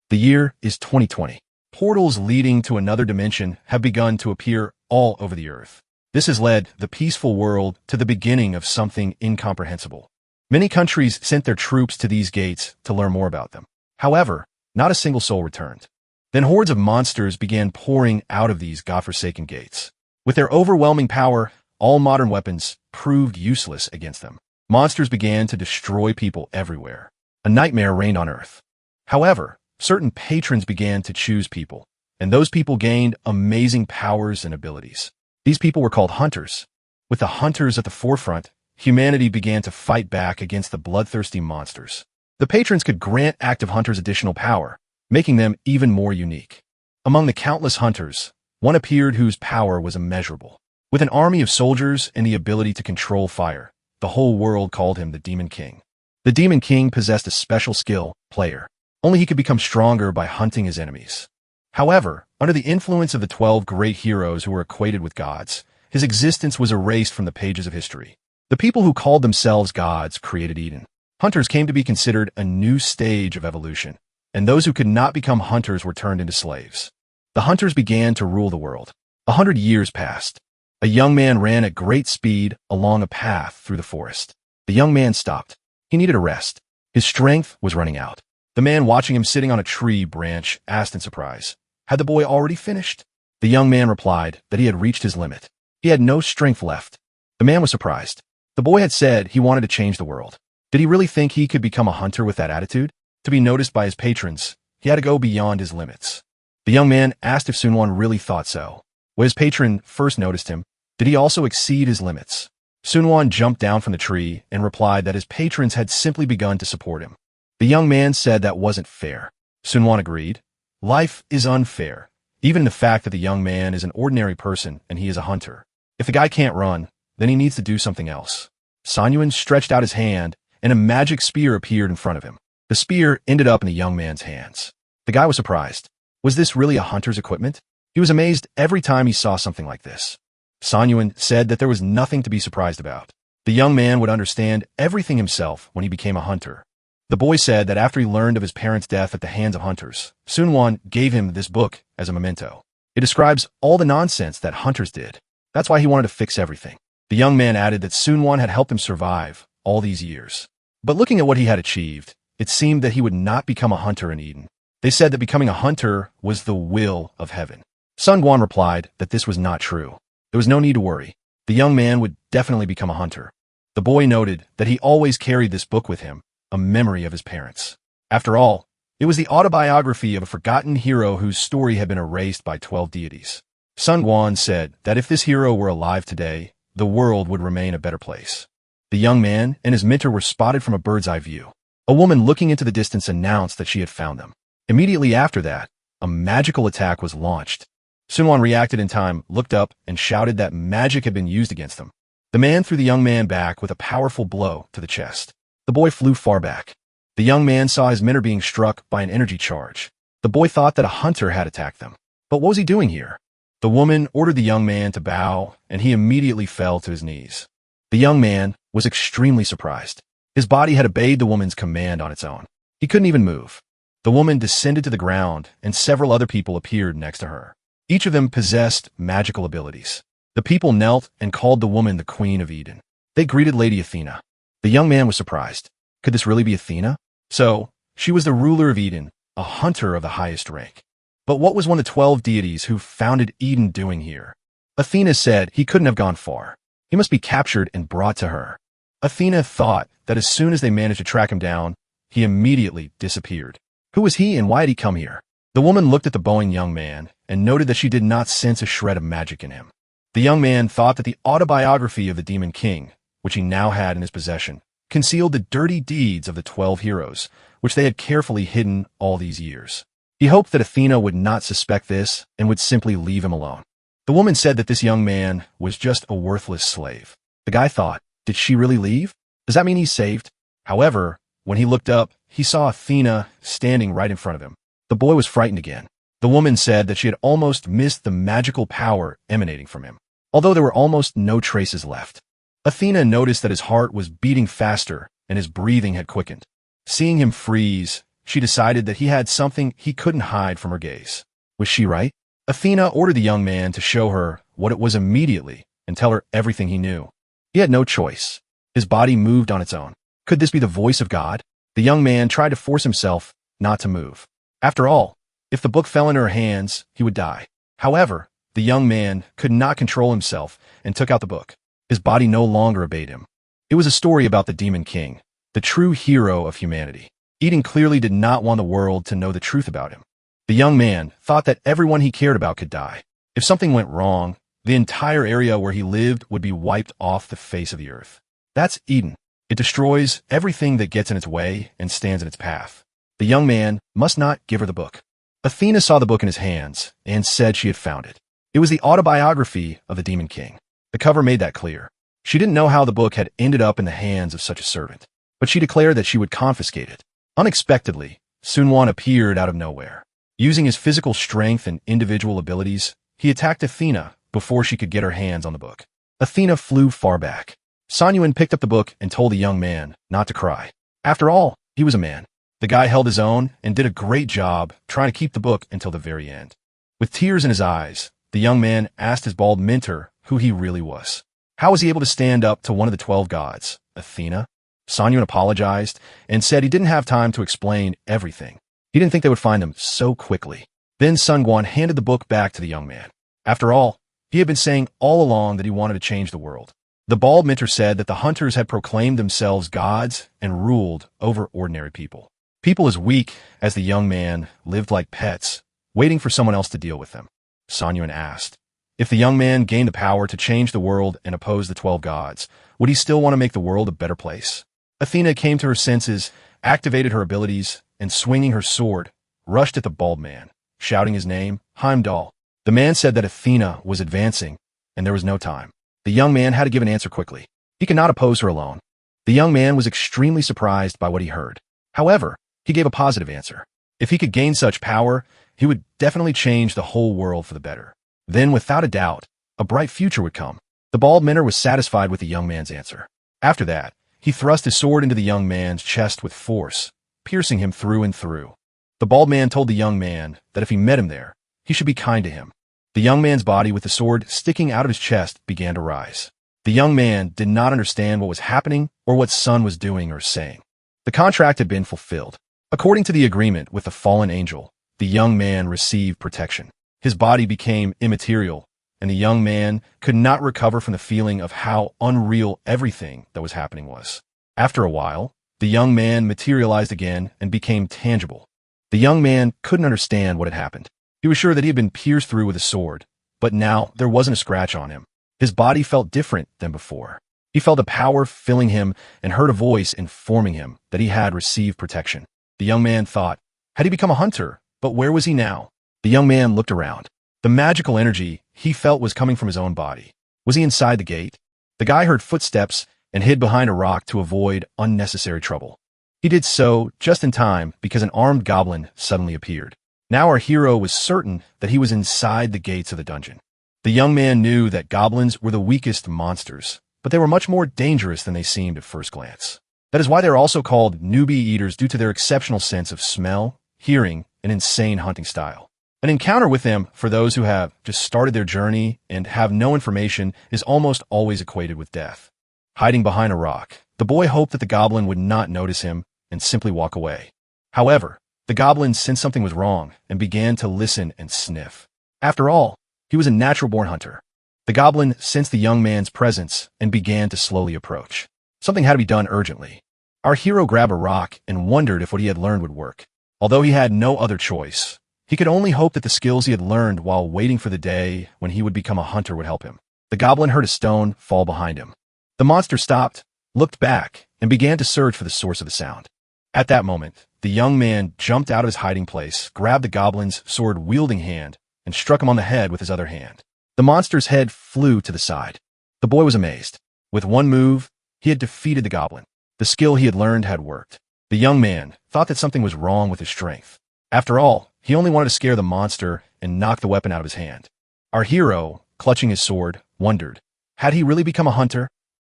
The year is 2020. Portals leading to another dimension have begun to appear all over the Earth. This has led the peaceful world to the beginning of something incomprehensible. Many countries sent their troops to these gates to learn more about them. However, not a single soul returned. Then hordes of monsters began pouring out of these godforsaken gates. With their overwhelming power, all modern weapons proved useless against them. Monsters began to destroy people everywhere. A nightmare reigned on Earth. However, certain patrons began to choose people, and those people gained amazing powers and abilities. These people were called hunters. With the hunters at the forefront, humanity began to fight back against the bloodthirsty monsters. The patrons could grant active hunters additional power, making them even more unique. Among the countless hunters, one appeared whose power was immeasurable. With an army of soldiers and the ability to control fire, the whole world called him the Demon King. The Demon King possessed a special skill, player. Only he could become stronger by hunting his enemies. However, under the influence of the 12 great heroes who were equated with gods, his existence was erased from the pages of history. The people who called themselves gods created Eden. Hunters came to be considered a new stage of evolution, and those who could not become hunters were turned into slaves. The hunters began to rule the world. 100 years passed. A young man ran at great speed along a path through the forest. The young man stopped. He needed a rest. His strength was running out. The man watching him sitting on a tree branch asked in surprise, had the boy already finished? The young man replied that he had reached his limit. He had no strength left. The man was surprised. The boy had said he wanted to change the world. Did he really think he could become a hunter with that attitude? To be noticed by his patrons, he had to go beyond his limits. The young man asked if Sunwon really thought so. When his patron first noticed him, did he also exceed his limits? Sunwon jumped down from the tree and replied that his patrons had simply begun to support him. The young man said that wasn't fair. Sunwon agreed. Life is unfair, even in the fact that the young man is an ordinary person and he is a hunter. If the guy can't run, then he needs to do something else. Sanyuan stretched out his hand, and a magic spear appeared in front of him. The spear ended up in the young man's hands. The guy was surprised. Was this really a hunter's equipment? He was amazed every time he saw something like this. Sanyuan said that there was nothing to be surprised about. The young man would understand everything himself when he became a hunter. The boy said that after he learned of his parents' death at the hands of hunters, Sunwon gave him this book as a memento. It describes all the nonsense that hunters did. That's why he wanted to fix everything. The young man added that Sunwon had helped him survive all these years. But looking at what he had achieved, it seemed that he would not become a hunter in Eden. They said that becoming a hunter was the will of heaven. Sunwon replied that this was not true. There was no need to worry. The young man would definitely become a hunter. The boy noted that he always carried this book with him, a memory of his parents. After all, it was the autobiography of a forgotten hero whose story had been erased by 12 deities. Sunwon said that if this hero were alive today, the world would remain a better place. The young man and his mentor were spotted from a bird's eye view. A woman looking into the distance announced that she had found them. Immediately after that, a magical attack was launched. Sunwon reacted in time, looked up, and shouted that magic had been used against them. The man threw the young man back with a powerful blow to the chest. The boy flew far back. The young man saw his mentor being struck by an energy charge. The boy thought that a hunter had attacked them. But what was he doing here? The woman ordered the young man to bow, and he immediately fell to his knees. The young man was extremely surprised. His body had obeyed the woman's command on its own. He couldn't even move. The woman descended to the ground, and several other people appeared next to her. Each of them possessed magical abilities. The people knelt and called the woman the Queen of Eden. They greeted Lady Athena. The young man was surprised. Could this really be Athena? So, she was the ruler of Eden, a hunter of the highest rank. But what was one of the 12 deities who founded Eden doing here? Athena said he couldn't have gone far. He must be captured and brought to her. Athena thought that as soon as they managed to track him down, he immediately disappeared. Who was he and why had he come here? The woman looked at the bowing young man and noted that she did not sense a shred of magic in him. The young man thought that the autobiography of the Demon King, which he now had in his possession, concealed the dirty deeds of the 12 heroes, which they had carefully hidden all these years. He hoped that Athena would not suspect this and would simply leave him alone. The woman said that this young man was just a worthless slave. The guy thought, did she really leave? Does that mean he's saved? However, when he looked up, he saw Athena standing right in front of him. The boy was frightened again. The woman said that she had almost missed the magical power emanating from him, although there were almost no traces left. Athena noticed that his heart was beating faster and his breathing had quickened. Seeing him freeze, she decided that he had something he couldn't hide from her gaze. Was she right? Athena ordered the young man to show her what it was immediately and tell her everything he knew. He had no choice. His body moved on its own. Could this be the voice of God? The young man tried to force himself not to move. After all, if the book fell into her hands, he would die. However, the young man could not control himself and took out the book. His body no longer obeyed him. It was a story about the Demon King, the true hero of humanity. Eden clearly did not want the world to know the truth about him. The young man thought that everyone he cared about could die. If something went wrong, the entire area where he lived would be wiped off the face of the earth. That's Eden. It destroys everything that gets in its way and stands in its path. The young man must not give her the book. Athena saw the book in his hands and said she had found it. It was the autobiography of the Demon King. The cover made that clear. She didn't know how the book had ended up in the hands of such a servant, but she declared that she would confiscate it. Unexpectedly, Sunwon appeared out of nowhere. Using his physical strength and individual abilities, he attacked Athena before she could get her hands on the book. Athena flew far back. Sanyuan picked up the book and told the young man not to cry. After all, he was a man. The guy held his own and did a great job trying to keep the book until the very end. With tears in his eyes, the young man asked his bald mentor who he really was. How was he able to stand up to one of the 12 gods, Athena? Sanyuan apologized and said he didn't have time to explain everything. He didn't think they would find them so quickly. Then Sungwon handed the book back to the young man. After all, he had been saying all along that he wanted to change the world. The bald mentor said that the hunters had proclaimed themselves gods and ruled over ordinary people. People as weak as the young man lived like pets, waiting for someone else to deal with them. Sanyuan asked, if the young man gained the power to change the world and oppose the 12 gods, would he still want to make the world a better place? Athena came to her senses, activated her abilities, and swinging her sword, rushed at the bald man, shouting his name, Heimdall. The man said that Athena was advancing, and there was no time. The young man had to give an answer quickly. He could not oppose her alone. The young man was extremely surprised by what he heard. However, he gave a positive answer. If he could gain such power, he would definitely change the whole world for the better. Then, without a doubt, a bright future would come. The bald mentor was satisfied with the young man's answer. After that, he thrust his sword into the young man's chest with force, piercing him through and through. The bald man told the young man that if he met him there, he should be kind to him. The young man's body with the sword sticking out of his chest began to rise. The young man did not understand what was happening or what Sun was doing or saying. The contract had been fulfilled. According to the agreement with the fallen angel, the young man received protection. His body became immaterial, and the young man could not recover from the feeling of how unreal everything that was happening was. After a while, the young man materialized again and became tangible. The young man couldn't understand what had happened. He was sure that he had been pierced through with a sword, but now there wasn't a scratch on him. His body felt different than before. He felt a power filling him and heard a voice informing him that he had received protection. The young man thought, had he become a hunter? But where was he now? The young man looked around. The magical energy he felt was coming from his own body. Was he inside the gate? The guy heard footsteps and hid behind a rock to avoid unnecessary trouble. He did so just in time because an armed goblin suddenly appeared. Now our hero was certain that he was inside the gates of the dungeon. The young man knew that goblins were the weakest monsters, but they were much more dangerous than they seemed at first glance. That is why they are also called newbie eaters due to their exceptional sense of smell, hearing, and insane hunting style. An encounter with them, for those who have just started their journey and have no information, is almost always equated with death. Hiding behind a rock, the boy hoped that the goblin would not notice him and simply walk away. However, the goblin sensed something was wrong and began to listen and sniff. After all, he was a natural-born hunter. The goblin sensed the young man's presence and began to slowly approach. Something had to be done urgently. Our hero grabbed a rock and wondered if what he had learned would work. Although he had no other choice, he could only hope that the skills he had learned while waiting for the day when he would become a hunter would help him. The goblin heard a stone fall behind him. The monster stopped, looked back, and began to search for the source of the sound. At that moment, the young man jumped out of his hiding place, grabbed the goblin's sword-wielding hand, and struck him on the head with his other hand. The monster's head flew to the side. The boy was amazed. With one move, he had defeated the goblin. The skill he had learned had worked. The young man thought that something was wrong with his strength. After all, he only wanted to scare the monster and knock the weapon out of his hand. Our hero, clutching his sword, wondered, had he really become a hunter?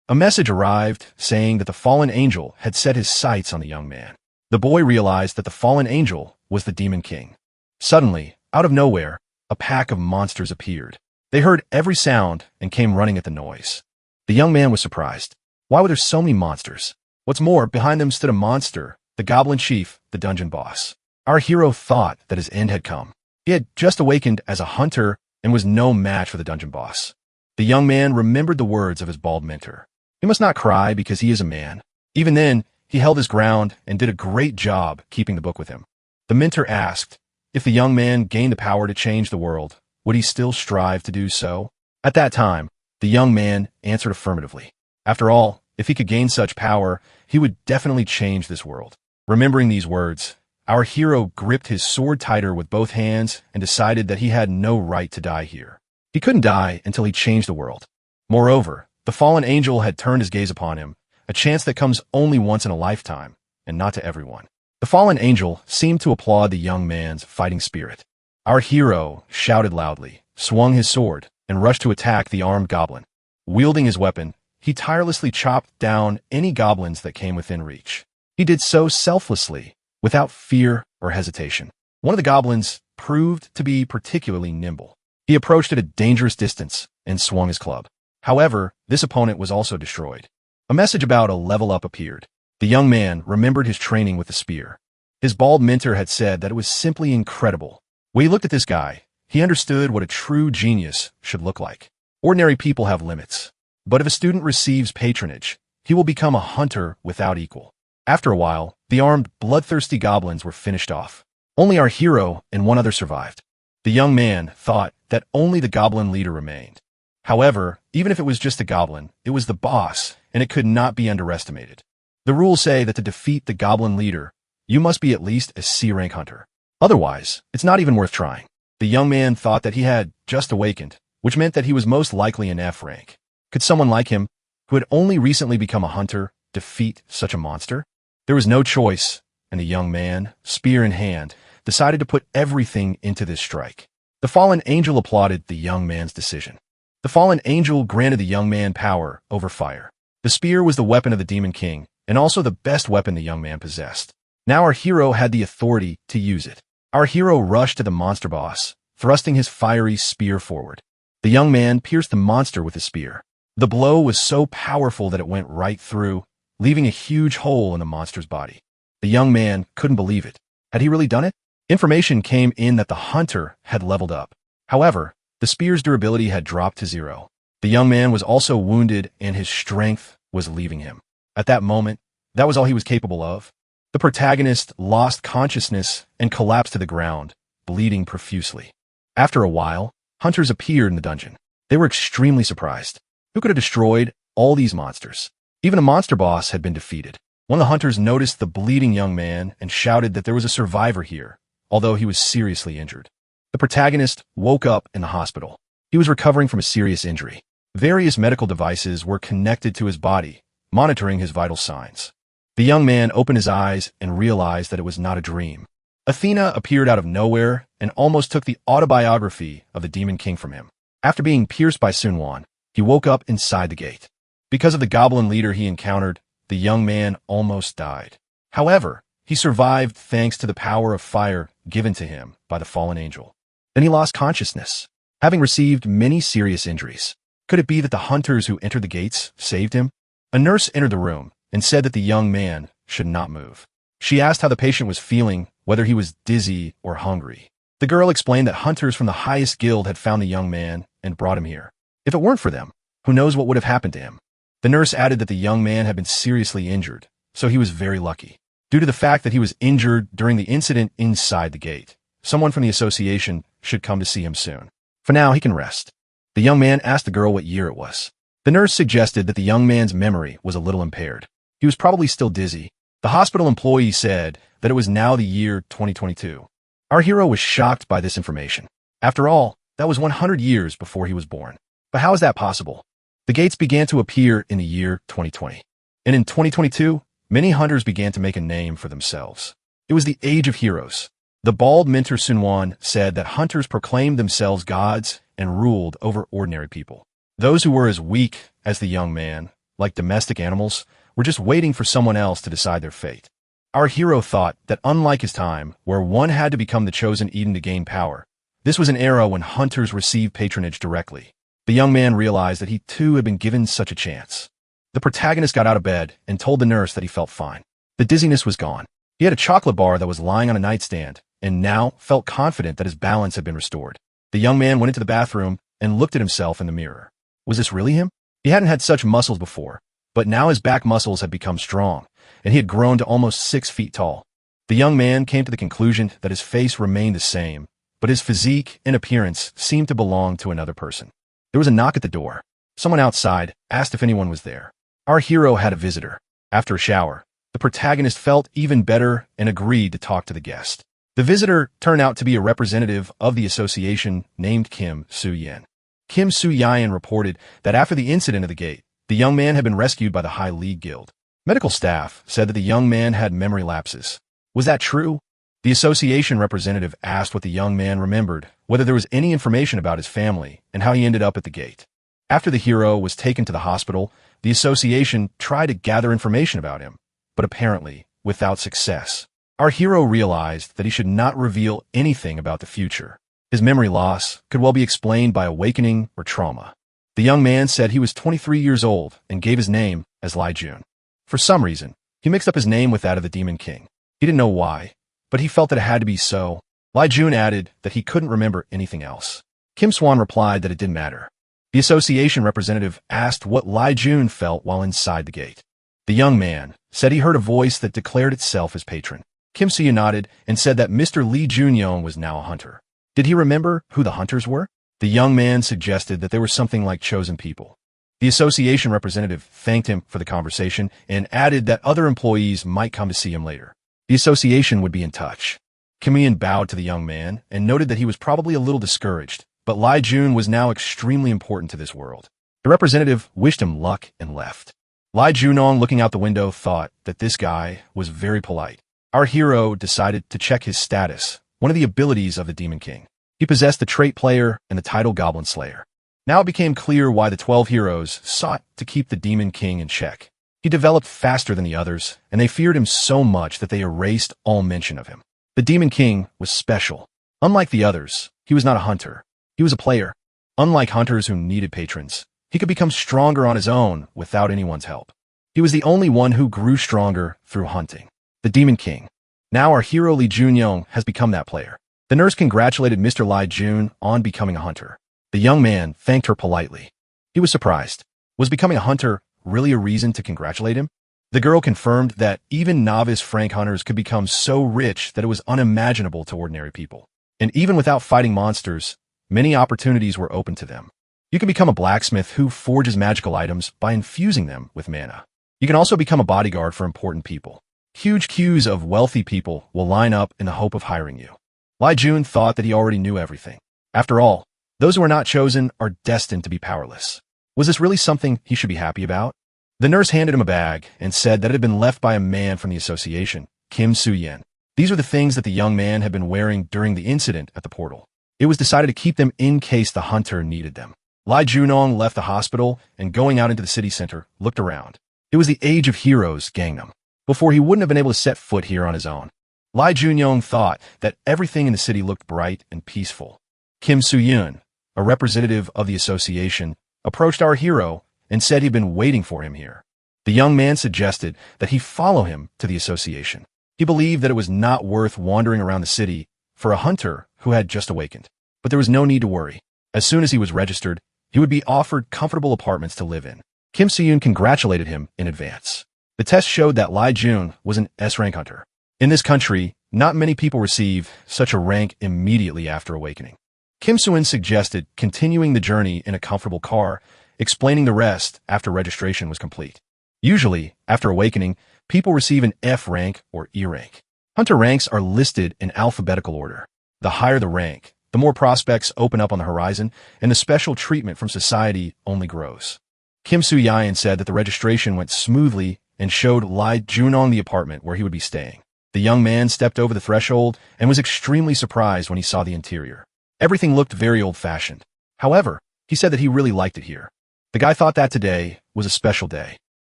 A message arrived saying that the fallen angel had set his sights on the young man. The boy realized that the fallen angel was the Demon King. Suddenly, out of nowhere, a pack of monsters appeared. They heard every sound and came running at the noise. The young man was surprised. Why were there so many monsters? What's more, behind them stood a monster, the goblin chief, the dungeon boss. Our hero thought that his end had come. He had just awakened as a hunter and was no match for the dungeon boss. The young man remembered the words of his bald mentor. He must not cry because he is a man. Even then, he held his ground and did a great job keeping the book with him. The mentor asked, if the young man gained the power to change the world, would he still strive to do so? At that time, the young man answered affirmatively. After all, if he could gain such power, he would definitely change this world. Remembering these words, our hero gripped his sword tighter with both hands and decided that he had no right to die here. He couldn't die until he changed the world. Moreover, the fallen angel had turned his gaze upon him, a chance that comes only once in a lifetime, and not to everyone. The fallen angel seemed to applaud the young man's fighting spirit. Our hero shouted loudly, swung his sword, and rushed to attack the armed goblin. Wielding his weapon, he tirelessly chopped down any goblins that came within reach. He did so selflessly, without fear or hesitation. One of the goblins proved to be particularly nimble. He approached at a dangerous distance and swung his club. However, this opponent was also destroyed. A message about a level up appeared. The young man remembered his training with the spear. His bald mentor had said that it was simply incredible. When he looked at this guy, he understood what a true genius should look like. Ordinary people have limits. But if a student receives patronage, he will become a hunter without equal. After a while, the armed, bloodthirsty goblins were finished off. Only our hero and one other survived. The young man thought that only the goblin leader remained. However, even if it was just a goblin, it was the boss, and it could not be underestimated. The rules say that to defeat the goblin leader, you must be at least a C-rank hunter. Otherwise, it's not even worth trying. The young man thought that he had just awakened, which meant that he was most likely an F rank. Could someone like him, who had only recently become a hunter, defeat such a monster? There was no choice, and the young man, spear in hand, decided to put everything into this strike. The fallen angel applauded the young man's decision. The fallen angel granted the young man power over fire. The spear was the weapon of the Demon King, and also the best weapon the young man possessed. Now our hero had the authority to use it. Our hero rushed to the monster boss, thrusting his fiery spear forward. The young man pierced the monster with his spear. The blow was so powerful that it went right through, leaving a huge hole in the monster's body. The young man couldn't believe it. Had he really done it? Information came in that the hunter had leveled up. However, the spear's durability had dropped to 0. The young man was also wounded and his strength was leaving him. At that moment, that was all he was capable of. The protagonist lost consciousness and collapsed to the ground, bleeding profusely. After a while, hunters appeared in the dungeon. They were extremely surprised. Who could have destroyed all these monsters? Even a monster boss had been defeated. One of the hunters noticed the bleeding young man and shouted that there was a survivor here, although he was seriously injured. The protagonist woke up in the hospital. He was recovering from a serious injury. Various medical devices were connected to his body, monitoring his vital signs. The young man opened his eyes and realized that it was not a dream. Athena appeared out of nowhere and almost took the autobiography of the Demon King from him. After being pierced by Sunwon, he woke up inside the gate. Because of the goblin leader he encountered, the young man almost died. However, he survived thanks to the power of fire given to him by the fallen angel. Then he lost consciousness, having received many serious injuries. Could it be that the hunters who entered the gates saved him? A nurse entered the room and said that the young man should not move. She asked how the patient was feeling, whether he was dizzy or hungry. The girl explained that hunters from the highest guild had found the young man and brought him here. If it weren't for them, who knows what would have happened to him? The nurse added that the young man had been seriously injured, so he was very lucky. Due to the fact that he was injured during the incident inside the gate, someone from the association should come to see him soon. For now, he can rest. The young man asked the girl what year it was. The nurse suggested that the young man's memory was a little impaired. He was probably still dizzy. The hospital employee said that it was now the year 2022. Our hero was shocked by this information. After all, that was 100 years before he was born. But how is that possible? The gates began to appear in the year 2020. And in 2022, many hunters began to make a name for themselves. It was the age of heroes. The bald mentor Sunwon said that hunters proclaimed themselves gods and ruled over ordinary people. Those who were as weak as the young man, like domestic animals, were just waiting for someone else to decide their fate. Our hero thought that unlike his time, where one had to become the chosen Eden to gain power, this was an era when hunters received patronage directly. The young man realized that he too had been given such a chance. The protagonist got out of bed and told the nurse that he felt fine. The dizziness was gone. He had a chocolate bar that was lying on a nightstand, and now felt confident that his balance had been restored. The young man went into the bathroom and looked at himself in the mirror. Was this really him? He hadn't had such muscles before, but now his back muscles had become strong, and he had grown to almost 6 feet tall. The young man came to the conclusion that his face remained the same, but his physique and appearance seemed to belong to another person. There was a knock at the door. Someone outside asked if anyone was there. Our hero had a visitor. After a shower, the protagonist felt even better and agreed to talk to the guest. The visitor turned out to be a representative of the association named Kim Soo-yen. Kim Soo-yen reported that after the incident at the gate, the young man had been rescued by the High League Guild. Medical staff said that the young man had memory lapses. Was that true? The association representative asked what the young man remembered, whether there was any information about his family, and how he ended up at the gate. After the hero was taken to the hospital, the association tried to gather information about him, but apparently without success. Our hero realized that he should not reveal anything about the future. His memory loss could well be explained by awakening or trauma. The young man said he was 23 years old and gave his name as Lai Jun. For some reason, he mixed up his name with that of the Demon King. He didn't know why, but he felt that it had to be so. Lai Jun added that he couldn't remember anything else. Kim Swan replied that it didn't matter. The association representative asked what Lai Jun felt while inside the gate. The young man said he heard a voice that declared itself as patron. Kim Soo-yen nodded and said that Mr. Lee Jun-young was now a hunter. Did he remember who the hunters were? The young man suggested that they were something like chosen people. The association representative thanked him for the conversation and added that other employees might come to see him later. The association would be in touch. Kim Soo-yen bowed to the young man and noted that he was probably a little discouraged, but Lai Jun was now extremely important to this world. The representative wished him luck and left. Lai Junong, looking out the window, thought that this guy was very polite. Our hero decided to check his status, one of the abilities of the Demon King. He possessed the trait Player and the title Goblin Slayer. Now it became clear why the 12 heroes sought to keep the Demon King in check. He developed faster than the others, and they feared him so much that they erased all mention of him. The Demon King was special. Unlike the others, he was not a hunter. He was a player. Unlike hunters who needed patrons, he could become stronger on his own without anyone's help. He was the only one who grew stronger through hunting. The Demon King. Now our hero Lee Jun-young has become that player. The nurse congratulated Mr. Lai Jun on becoming a hunter. The young man thanked her politely. He was surprised. Was becoming a hunter really a reason to congratulate him? The girl confirmed that even novice Frank hunters could become so rich that it was unimaginable to ordinary people. And even without fighting monsters, many opportunities were open to them. You can become a blacksmith who forges magical items by infusing them with mana. You can also become a bodyguard for important people. Huge queues of wealthy people will line up in the hope of hiring you. Lai Jun thought that he already knew everything. After all, those who are not chosen are destined to be powerless. Was this really something he should be happy about? The nurse handed him a bag and said that it had been left by a man from the association, Kim Soo-yen. These were the things that the young man had been wearing during the incident at the portal. It was decided to keep them in case the hunter needed them. Lai Junong left the hospital and, going out into the city center, looked around. It was the age of heroes Gangnam. Before, he wouldn't have been able to set foot here on his own. Lai Jun-young thought that everything in the city looked bright and peaceful. Kim Soo-yen, a representative of the association, approached our hero and said he'd been waiting for him here. The young man suggested that he follow him to the association. He believed that it was not worth wandering around the city for a hunter who had just awakened. But there was no need to worry. As soon as he was registered, he would be offered comfortable apartments to live in. Kim Soo-yen congratulated him in advance. The test showed that Lai Jun was an S-rank hunter. In this country, not many people receive such a rank immediately after awakening. Kim Soo-yen suggested continuing the journey in a comfortable car, explaining the rest after registration was complete. Usually, after awakening, people receive an F rank or E rank. Hunter ranks are listed in alphabetical order. The higher the rank, the more prospects open up on the horizon, and the special treatment from society only grows. Kim Soo-yen said that the registration went smoothly and showed Lai Junong the apartment where he would be staying. The young man stepped over the threshold and was extremely surprised when he saw the interior. Everything looked very old-fashioned. However, he said that he really liked it here. The guy thought that today was a special day.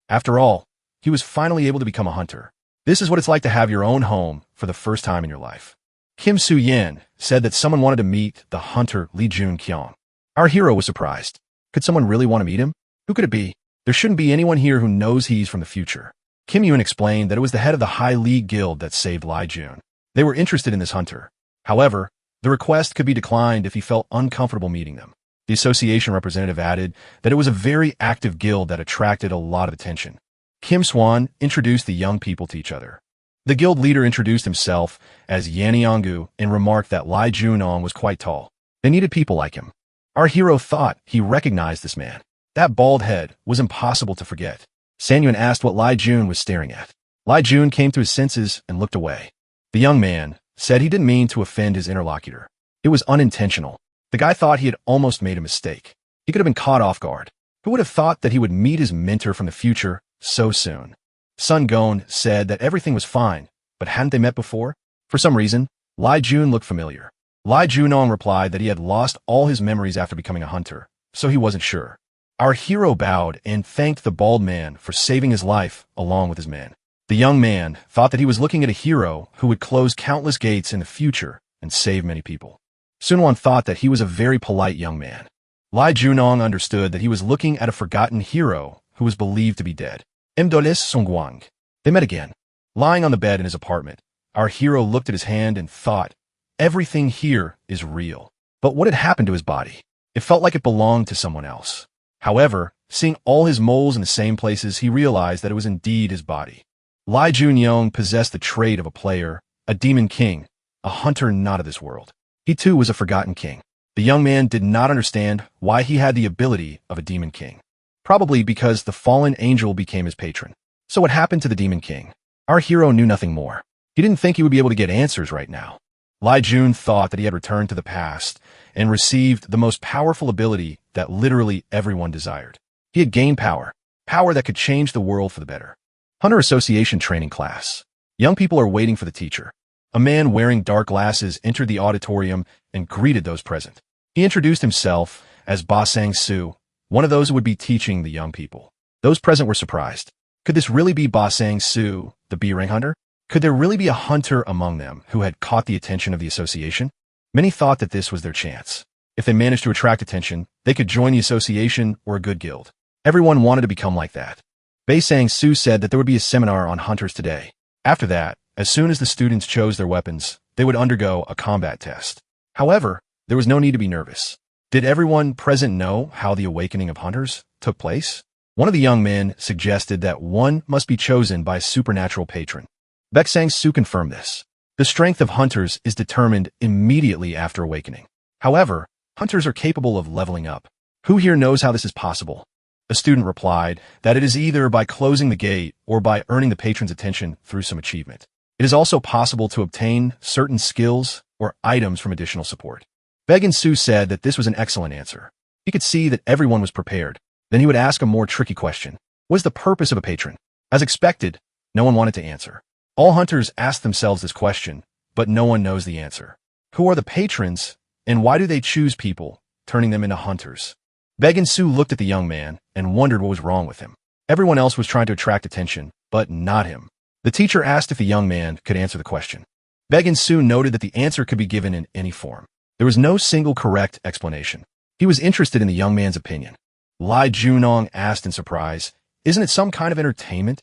After all, he was finally able to become a hunter. This is what it's like to have your own home for the first time in your life. Kim Soo-yen said that someone wanted to meet the hunter Lee Jun-kyung. Our hero was surprised. Could someone really want to meet him? Who could it be? There shouldn't be anyone here who knows he's from the future. Kim Yoon explained that it was the head of the High League Guild that saved Lee Jun. They were interested in this hunter. However, the request could be declined if he felt uncomfortable meeting them. The association representative added that it was a very active guild that attracted a lot of attention. Kim Swan introduced the young people to each other. The guild leader introduced himself as Yannyongu and remarked that Lee Junong was quite tall. They needed people like him. Our hero thought he recognized this man. That bald head was impossible to forget. Sanyuan asked what Lee Jun was staring at. Lee Jun came to his senses and looked away. The young man said he didn't mean to offend his interlocutor. It was unintentional. The guy thought he had almost made a mistake. He could have been caught off guard. Who would have thought that he would meet his mentor from the future so soon? Sun Gon said that everything was fine, but hadn't they met before? For some reason, Lee Jun looked familiar. Lee Junong replied that he had lost all his memories after becoming a hunter, so he wasn't sure. Our hero bowed and thanked the bald man for saving his life along with his men. The young man thought that he was looking at a hero who would close countless gates in the future and save many people. Sunwon thought that he was a very polite young man. Lee Junong understood that he was looking at a forgotten hero who was believed to be dead. Mdolis Songguang. They met again. Lying on the bed in his apartment, our hero looked at his hand and thought, everything here is real. But what had happened to his body? It felt like it belonged to someone else. However, seeing all his moles in the same places, he realized that it was indeed his body. Lee Junyoung possessed the trait of a player, a demon king, a hunter not of this world. He too was a forgotten king. The young man did not understand why he had the ability of a demon king. Probably because the fallen angel became his patron. So what happened to the demon king? Our hero knew nothing more. He didn't think he would be able to get answers right now. Lee Jun thought that he had returned to the past and received the most powerful ability that literally everyone desired. He had gained power that could change the world for the better. Hunter Association training class. Young people are waiting for the teacher. A man wearing dark glasses entered the auditorium and greeted those present. He introduced himself as Ba Sang-soo, one of those who would be teaching the young people. Those present were surprised. Could this really be Ba Sang-soo, the B-rank hunter? Could there really be a hunter among them who had caught the attention of the association? Many thought that this was their chance. If they managed to attract attention, they could join the association or a good guild. Everyone wanted to become like that. Ba Sang-soo said that there would be a seminar on hunters today. After that, as soon as the students chose their weapons, they would undergo a combat test. However, there was no need to be nervous. Did everyone present know how the awakening of hunters took place? One of the young men suggested that one must be chosen by a supernatural patron. Baek Sang-soo confirmed this. The strength of hunters is determined immediately after awakening. However, hunters are capable of leveling up. Who here knows how this is possible? A student replied that it is either by closing the gate or by earning the patron's attention through some achievement. It is also possible to obtain certain skills or items from additional support. Baek-in-soo said that this was an excellent answer. He could see that everyone was prepared. Then he would ask a more tricky question. What is the purpose of a patron? As expected, no one wanted to answer. All hunters ask themselves this question, but no one knows the answer. Who are the patrons, and why do they choose people, turning them into hunters? Baek-in-soo looked at the young man and wondered what was wrong with him. Everyone else was trying to attract attention, but not him. The teacher asked if the young man could answer the question. Baek-in-soo noted that the answer could be given in any form. There was no single correct explanation. He was interested in the young man's opinion. Lee Junong asked in surprise, "Isn't it some kind of entertainment?"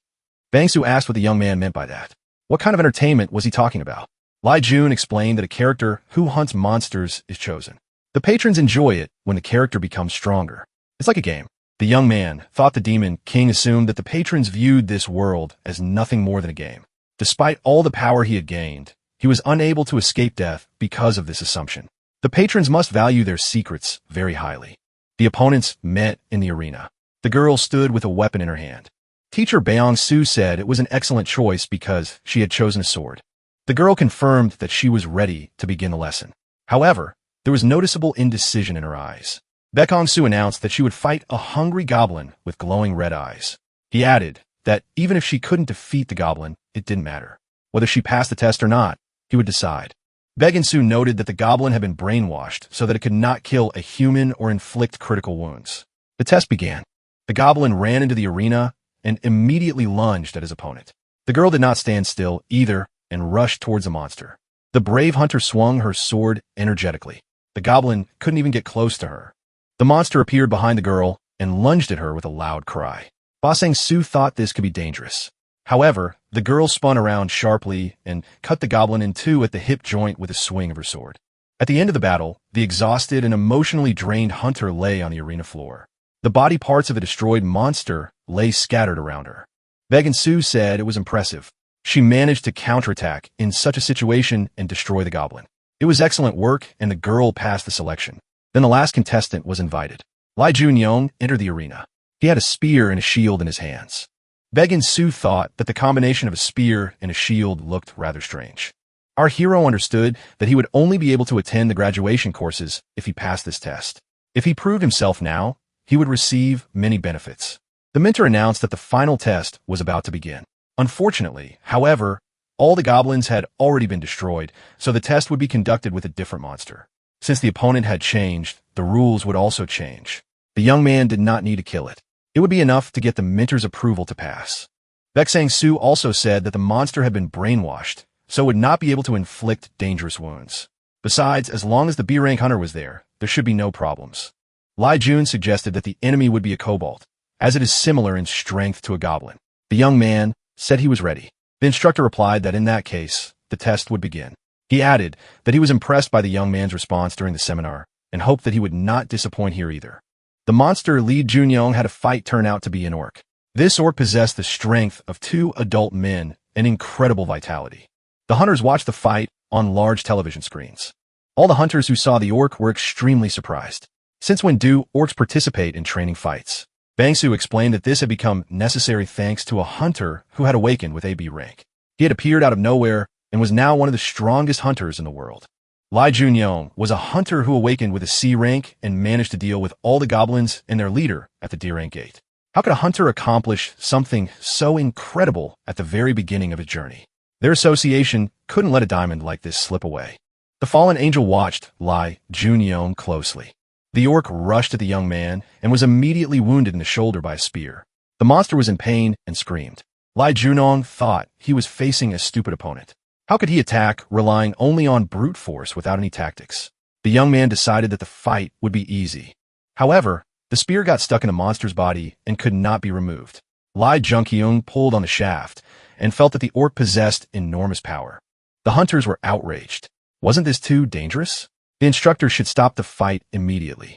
Bang-soo asked what the young man meant by that. What kind of entertainment was he talking about? Lee Jun explained that a character who hunts monsters is chosen. The patrons enjoy it when the character becomes stronger. It's like a game. The young man thought the demon king assumed that the patrons viewed this world as nothing more than a game. Despite all the power he had gained, he was unable to escape death because of this assumption. The patrons must value their secrets very highly. The opponents met in the arena. The girl stood with a weapon in her hand. Teacher Beong-soo said it was an excellent choice because she had chosen a sword. The girl confirmed that she was ready to begin the lesson. However, there was noticeable indecision in her eyes. Baek-hong-soo announced that she would fight a hungry goblin with glowing red eyes. He added that even if she couldn't defeat the goblin, it didn't matter. Whether she passed the test or not, he would decide. Baek-in-soo noted that the goblin had been brainwashed so that it could not kill a human or inflict critical wounds. The test began. The goblin ran into the arena and immediately lunged at his opponent. The girl did not stand still either and rushed towards the monster. The brave hunter swung her sword energetically. The goblin couldn't even get close to her. The monster appeared behind the girl and lunged at her with a loud cry. Ba Sang-su thought this could be dangerous. However, the girl spun around sharply and cut the goblin in two at the hip joint with a swing of her sword. At the end of the battle, the exhausted and emotionally drained hunter lay on the arena floor. The body parts of a destroyed monster lay scattered around her. Baek-in-su said it was impressive. She managed to counterattack in such a situation and destroy the goblin. It was excellent work, and the girl passed the selection. Then the last contestant was invited. Lee Jun-young entered the arena. He had a spear and a shield in his hands. Baek-in-su thought that the combination of a spear and a shield looked rather strange. Our hero understood that he would only be able to attend the graduation courses if he passed this test. If he proved himself now, he would receive many benefits. The mentor announced that the final test was about to begin. Unfortunately, however, all the goblins had already been destroyed, so the test would be conducted with a different monster. Since the opponent had changed, the rules would also change. The young man did not need to kill it. It would be enough to get the mentor's approval to pass. Baek Sang-su also said that the monster had been brainwashed, so would not be able to inflict dangerous wounds. Besides, as long as the B-rank hunter was there should be no problems. Lee Jun suggested that the enemy would be a kobold, as it is similar in strength to a goblin. The young man said he was ready. The instructor replied that in that case, the test would begin. He added that he was impressed by the young man's response during the seminar and hoped that he would not disappoint here either. The monster Lee Jun-young had a fight turn out to be an orc. This orc possessed the strength of 2 adult men and incredible vitality. The hunters watched the fight on large television screens. All the hunters who saw the orc were extremely surprised. Since when do orcs participate in training fights? Bang-su explained that this had become necessary thanks to a hunter who had awakened with a B rank. He had appeared out of nowhere and was now one of the strongest hunters in the world. Lee Jun-young was a hunter who awakened with a C rank and managed to deal with all the goblins and their leader at the D rank gate. How could a hunter accomplish something so incredible at the very beginning of his journey? Their association couldn't let a diamond like this slip away. The fallen angel watched Lee Jun-young closely. The orc rushed at the young man and was immediately wounded in the shoulder by a spear. The monster was in pain and screamed. Lee Jun-young thought he was facing a stupid opponent. How could he attack relying only on brute force without any tactics? The young man decided that the fight would be easy. However, the spear got stuck in the monster's body and could not be removed. Lee Jun-kyung pulled on the shaft and felt that the orc possessed enormous power. The hunters were outraged. Wasn't this too dangerous? The instructor should stop the fight immediately.